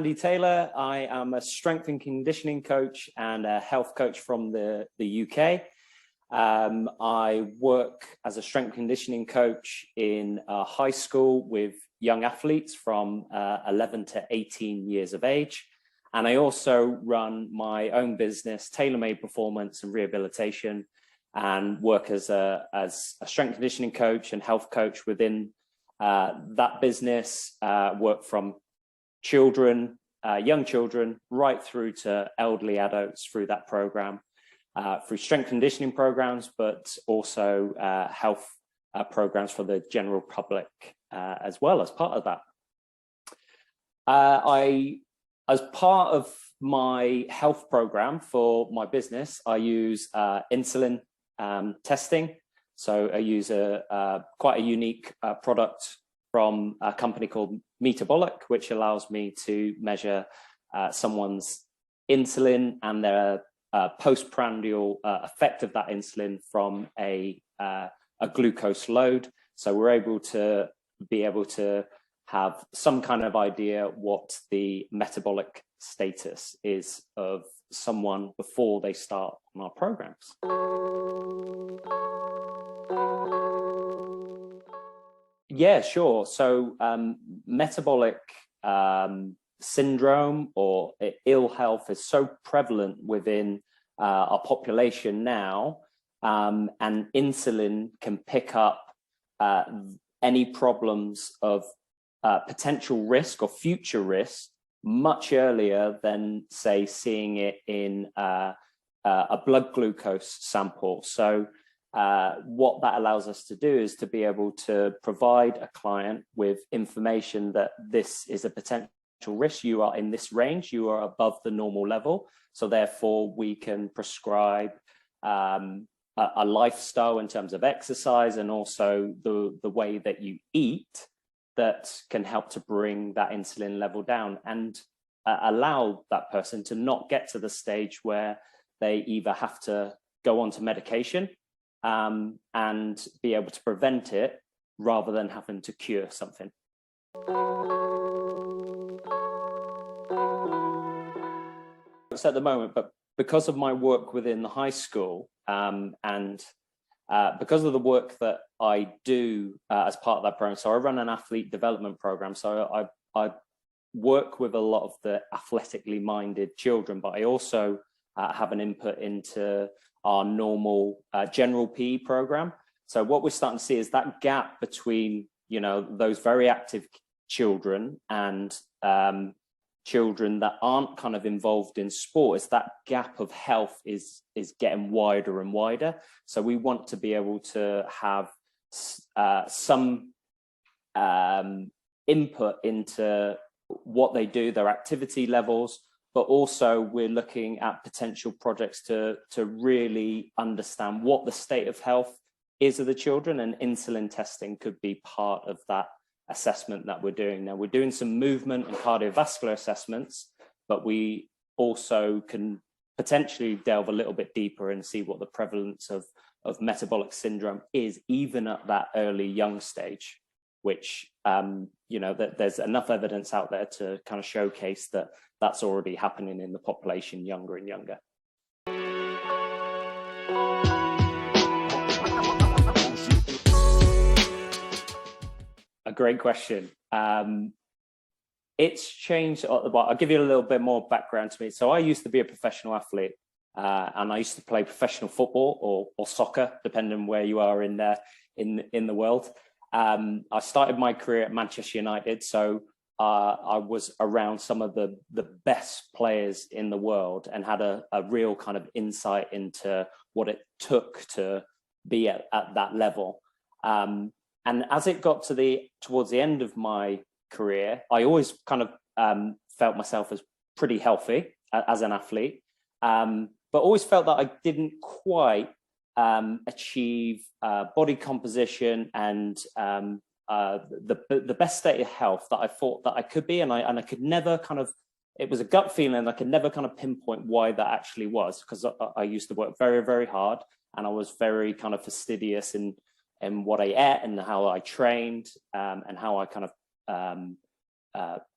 Andy Taylor. I am a strength and conditioning coach and a health coach from the UK. I work as a strength and conditioning coach in high school with young athletes from 11 to 18 years of age. And I also run my own business, TaylorMade Performance and Rehabilitation, and work as a strength and conditioning coach and health coach within that business. Work from children, young children, right through to elderly adults through that program, through strength conditioning programs, but also health programs for the general public as well as part of that. As part of my health program for my business, I use insulin testing. So I use quite a unique product from a company called Metabolic, which allows me to measure someone's insulin and their postprandial effect of that insulin from a glucose load. So we're able to have some kind of idea what the metabolic status is of someone before they start on our programs. Yeah, sure. So metabolic syndrome or ill health is so prevalent within our population now, and insulin can pick up any problems of potential risk or future risk much earlier than, say, seeing it in a blood glucose sample. So what that allows us to do is to be able to provide a client with information that this is a potential risk. You are in this range, you are above the normal level. So therefore we can prescribe a lifestyle in terms of exercise and also the way that you eat that can help to bring that insulin level down and allow that person to not get to the stage where they either have to go on to medication and be able to prevent it rather than having to cure something. It's at the moment, but because of my work within the high school and because of the work that I do as part of that program, so I run an athlete development program. So I work with a lot of the athletically minded children, but I also have an input into our normal general PE program. So what we're starting to see is that gap between, you know, those very active children and children that aren't kind of involved in sport, is that gap of health is getting wider and wider. So we want to be able to have some input into what they do, their activity levels, but also we're looking at potential projects to really understand what the state of health is of the children, and insulin testing could be part of that assessment that we're doing. Now we're doing some movement and cardiovascular assessments, but we also can potentially delve a little bit deeper and see what the prevalence of metabolic syndrome is, even at that early young stage, which you know, that there's enough evidence out there to kind of showcase that that's already happening in the population younger and younger. A great question. It's changed. Well, I'll give you a little bit more background to me. So I used to be a professional athlete, and I used to play professional football or soccer, depending on where you are in the world. I started my career at Manchester United, so I was around some of the best players in the world and had a real kind of insight into what it took to be at that level. And as it got towards the end of my career, I always kind of felt myself as pretty healthy as an athlete, but always felt that I didn't quite achieve body composition and the best state of health that I thought that I could be, and I could never kind of, it was a gut feeling. I could never kind of pinpoint why that actually was, because I used to work very, very hard, and I was very kind of fastidious in what I ate and how I trained, and how I kind of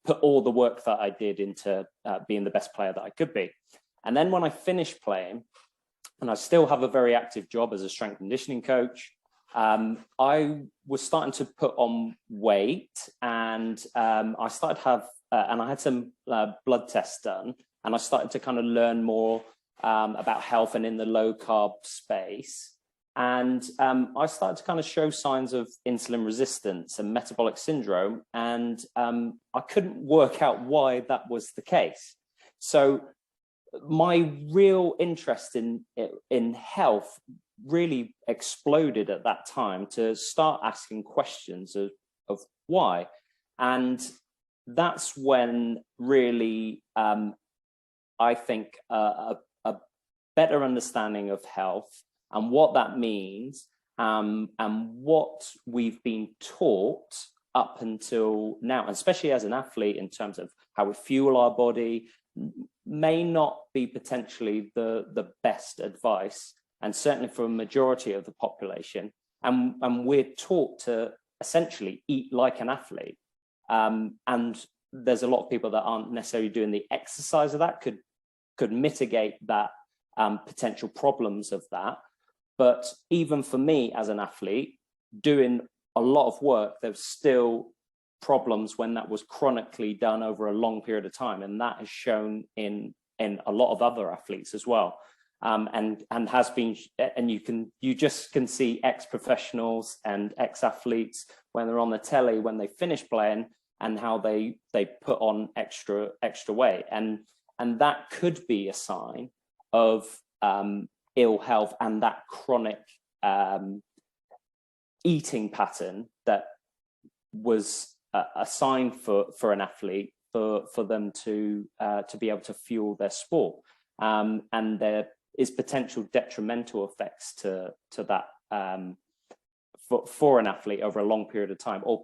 put all the work that I did into being the best player that I could be. And then when I finished playing, and I still have a very active job as a strength conditioning coach, I was starting to put on weight, and I started to have, and I had some blood tests done, and I started to kind of learn more about health and in the low carb space. And I started to kind of show signs of insulin resistance and metabolic syndrome, and I couldn't work out why that was the case. So my real interest in health really exploded at that time, to start asking questions of why. And that's when really I think a better understanding of health and what that means, and what we've been taught up until now, especially as an athlete, in terms of how we fuel our body, may not be potentially the best advice, and certainly for a majority of the population. And we're taught to essentially eat like an athlete. And there's a lot of people that aren't necessarily doing the exercise of that, could mitigate that potential problems of that. But even for me as an athlete, doing a lot of work, there's still problems when that was chronically done over a long period of time. And that is shown in a lot of other athletes as well. And has been, and you just can see ex-professionals and ex-athletes when they're on the telly, when they finish playing, and how they put on extra weight. And that could be a sign of ill health, and that chronic eating pattern that was a sign for an athlete for them to be able to fuel their sport. And there is potential detrimental effects to that for an athlete over a long period of time, or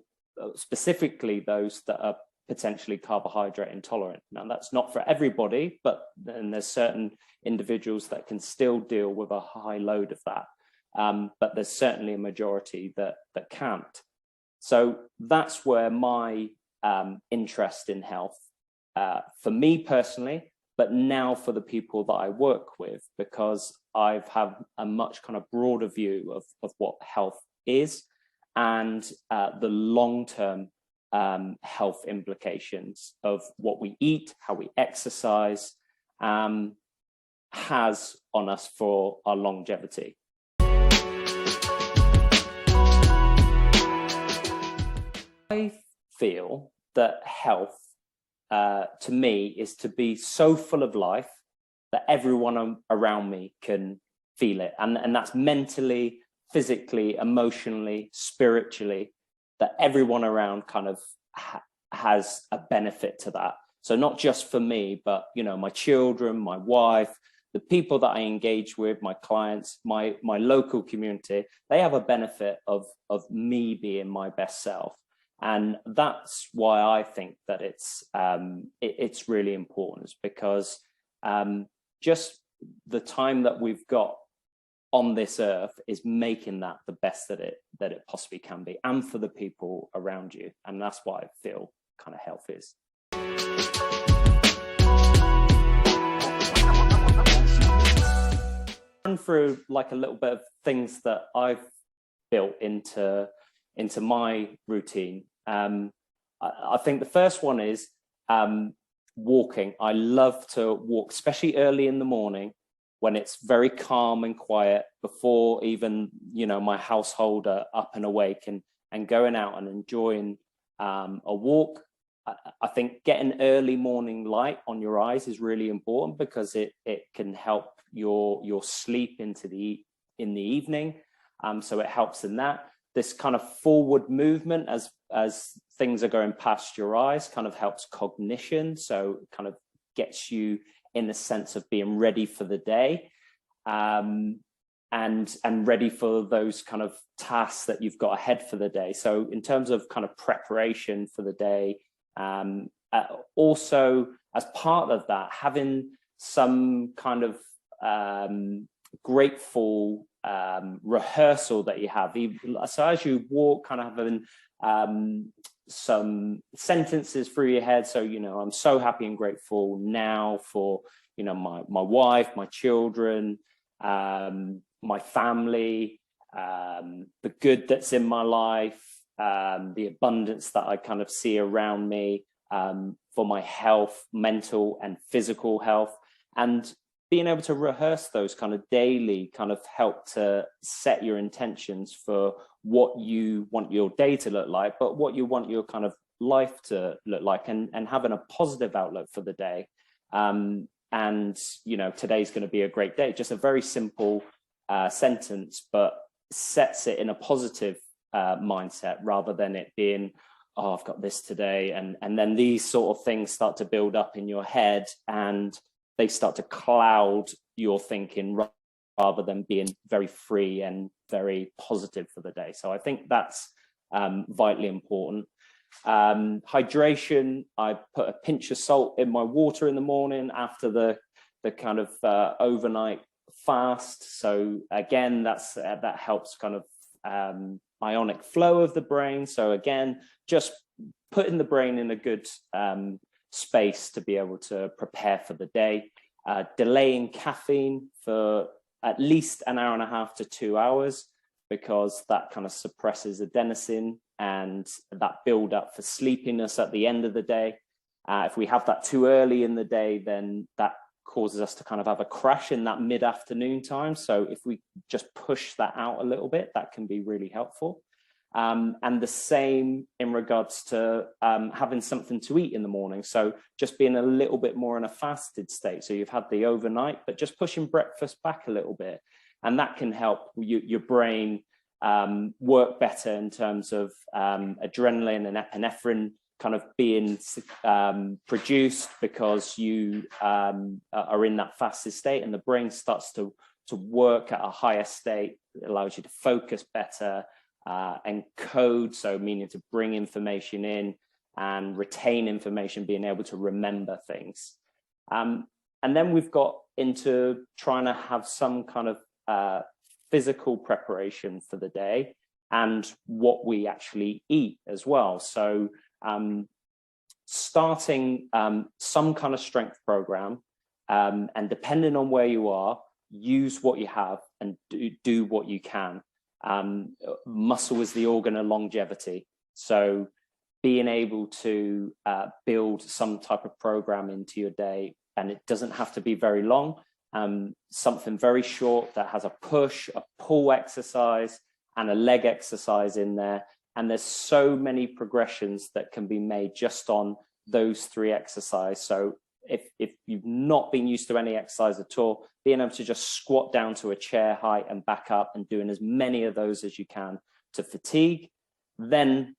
specifically those that are potentially carbohydrate intolerant. Now, that's not for everybody, but then there's certain individuals that can still deal with a high load of that. But there's certainly a majority that can't. So that's where my interest in health, for me personally, but now for the people that I work with, because I've had a much kind of broader view of what health is, and the long-term health implications of what we eat, how we exercise, has on us for our longevity. I feel that health, to me, is to be so full of life that everyone around me can feel it. And that's mentally, physically, emotionally, spiritually, that everyone around kind of has a benefit to that. So not just for me, but, you know, my children, my wife, the people that I engage with, my clients, my local community, they have a benefit of me being my best self. And that's why I think that it's really important, because just the time that we've got on this earth is making that the best that it possibly can be, and for the people around you. And that's what I feel kind of health is. Run through like a little bit of things that I've built into my routine. I think the first one is walking. I love to walk, especially early in the morning, when it's very calm and quiet, before even, you know, my household are up and awake, and going out and enjoying a walk. I think getting early morning light on your eyes is really important, because it can help your sleep in the evening. So it helps in that. This kind of forward movement as things are going past your eyes kind of helps cognition. So it kind of gets you in the sense of being ready for the day, and ready for those kind of tasks that you've got ahead for the day. So in terms of kind of preparation for the day, also as part of that, having some kind of grateful rehearsal that you have. So as you walk, kind of having some sentences through your head. So, I'm so happy and grateful now for, my wife, my children, my family, the good that's in my life, the abundance that I kind of see around me, for my health, mental and physical health. And being able to rehearse those kind of daily kind of help to set your intentions for what you want your day to look like, but what you want your kind of life to look like, and having a positive outlook for the day. And, today's going to be a great day. Just a very simple sentence, but sets it in a positive mindset, rather than it being, oh, I've got this today. And then these sort of things start to build up in your head, and they start to cloud your thinking, rather than being very free and very positive for the day. So I think that's vitally important. Hydration, I put a pinch of salt in my water in the morning after the kind of overnight fast. So again, that helps kind of ionic flow of the brain. So again, just putting the brain in a good space to be able to prepare for the day. Delaying caffeine for at least an hour and a half to 2 hours, because that kind of suppresses adenosine and that build up for sleepiness at the end of the day. If we have that too early in the day, then that causes us to kind of have a crash in that mid-afternoon time. So if we just push that out a little bit, that can be really helpful. And the same in regards to having something to eat in the morning. So just being a little bit more in a fasted state. So you've had the overnight, but just pushing breakfast back a little bit. And that can help your brain work better in terms of adrenaline and epinephrine kind of being produced, because you are in that fasted state, and the brain starts to work at a higher state. It allows you to focus better, encode, so meaning to bring information in and retain information, being able to remember things. And then we've got into trying to have some kind of physical preparation for the day, and what we actually eat as well. So starting some kind of strength program, and depending on where you are, use what you have and do what you can. Muscle is the organ of longevity. So being able to build some type of program into your day, and it doesn't have to be very long, something very short that has a push, a pull exercise, and a leg exercise in there. And there's so many progressions that can be made just on those 3 exercises. So if you've not been used to any exercise at all, being able to just squat down to a chair height and back up, and doing as many of those as you can to fatigue. Then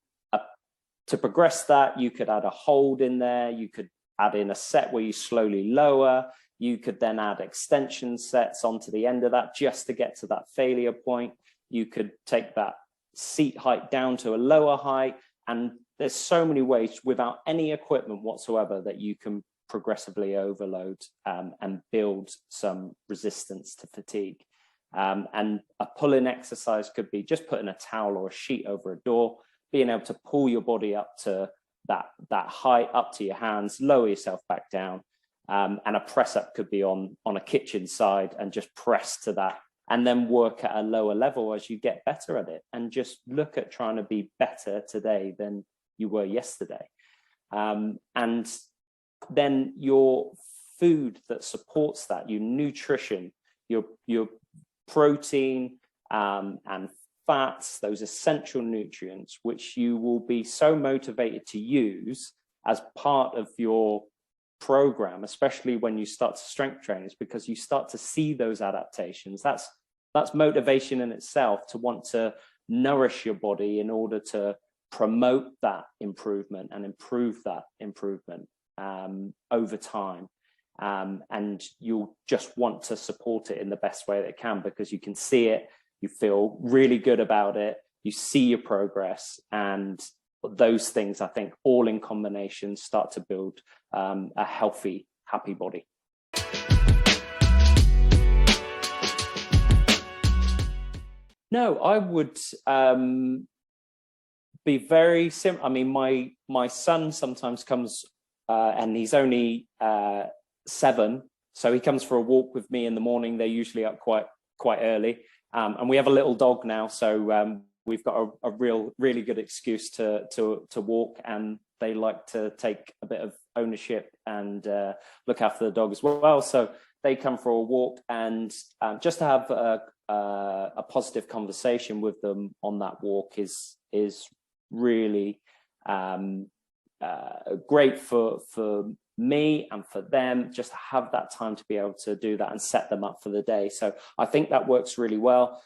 to progress that, you could add a hold in there. You could add in a set where you slowly lower. You could then add extension sets onto the end of that, just to get to that failure point. You could take that seat height down to a lower height. And there's so many ways without any equipment whatsoever that you can progressively overload and build some resistance to fatigue. And a pull-in exercise could be just putting a towel or a sheet over a door, being able to pull your body up to that height, up to your hands, lower yourself back down. And a press up could be on a kitchen side, and just press to that, and then work at a lower level as you get better at it, and just look at trying to be better today than you were yesterday. And then your food that supports that, your nutrition, your protein and fats, those essential nutrients, which you will be so motivated to use as part of your program, especially when you start to strength train, is because you start to see those adaptations. That's motivation in itself, to want to nourish your body in order to promote that improvement and improve that improvement over time. And you'll just want to support it in the best way that it can, because you can see it, you feel really good about it, you see your progress, and those things, I think, all in combination start to build a healthy, happy body. No, I would be very simple. I mean, my son sometimes comes, and he's only 7, so he comes for a walk with me in the morning. They're usually up quite early, and we have a little dog now, so we've got a really good excuse to walk, and they like to take a bit of ownership and look after the dog as well. So they come for a walk, and just to have a positive conversation with them on that walk is really great for me and for them, just to have that time to be able to do that and set them up for the day. So I think that works really well.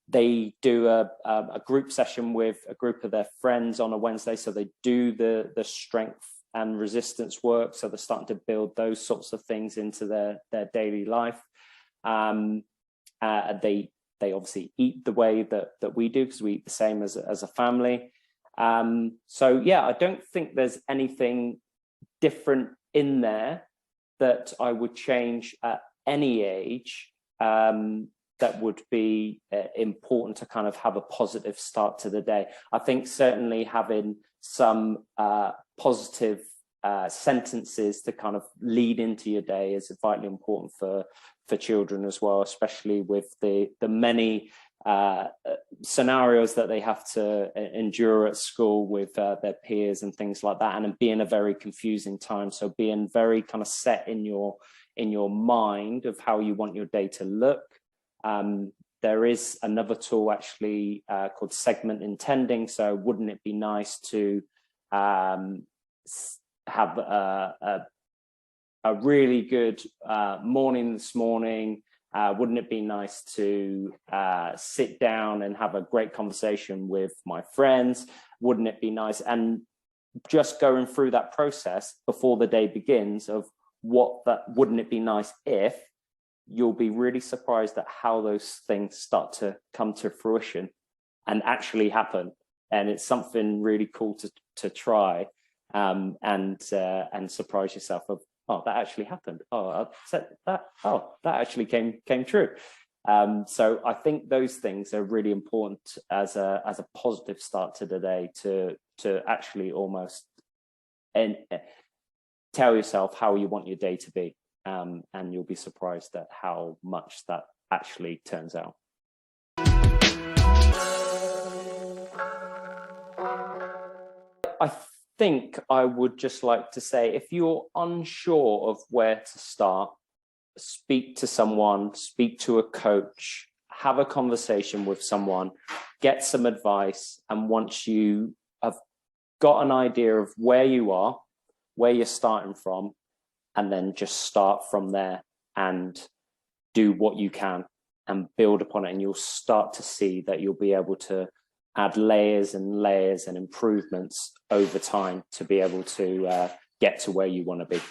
They do a group session with a group of their friends on a Wednesday, so they do the strength and resistance work, so they're starting to build those sorts of things into their daily life. They obviously eat the way that we do, because we eat the same as a family. So yeah, I don't think there's anything different in there that I would change at any age. That would be important to kind of have a positive start to the day. I think certainly having some positive sentences to kind of lead into your day is vitally important for children as well, especially with the many scenarios that they have to endure at school with their peers and things like that, and it being a very confusing time. So being very kind of set in your mind of how you want your day to look. There is another tool actually called segment intending. So wouldn't it be nice to have a really good morning this morning? Wouldn't it be nice to sit down and have a great conversation with my friends? Wouldn't it be nice? And just going through that process before the day begins of wouldn't it be nice if, you'll be really surprised at how those things start to come to fruition and actually happen. And it's something really cool to try and surprise yourself of, oh, that actually happened. Oh, I said that. Oh, that actually came true. So I think those things are really important as a positive start to the day to actually almost tell yourself how you want your day to be. And you'll be surprised at how much that actually turns out. I think I would just like to say, if you're unsure of where to start, speak to someone, speak to a coach, have a conversation with someone, get some advice. And once you have got an idea of where you are, where you're starting from, and then just start from there and do what you can and build upon it. And you'll start to see that you'll be able to add layers and layers and improvements over time to be able to get to where you want to be.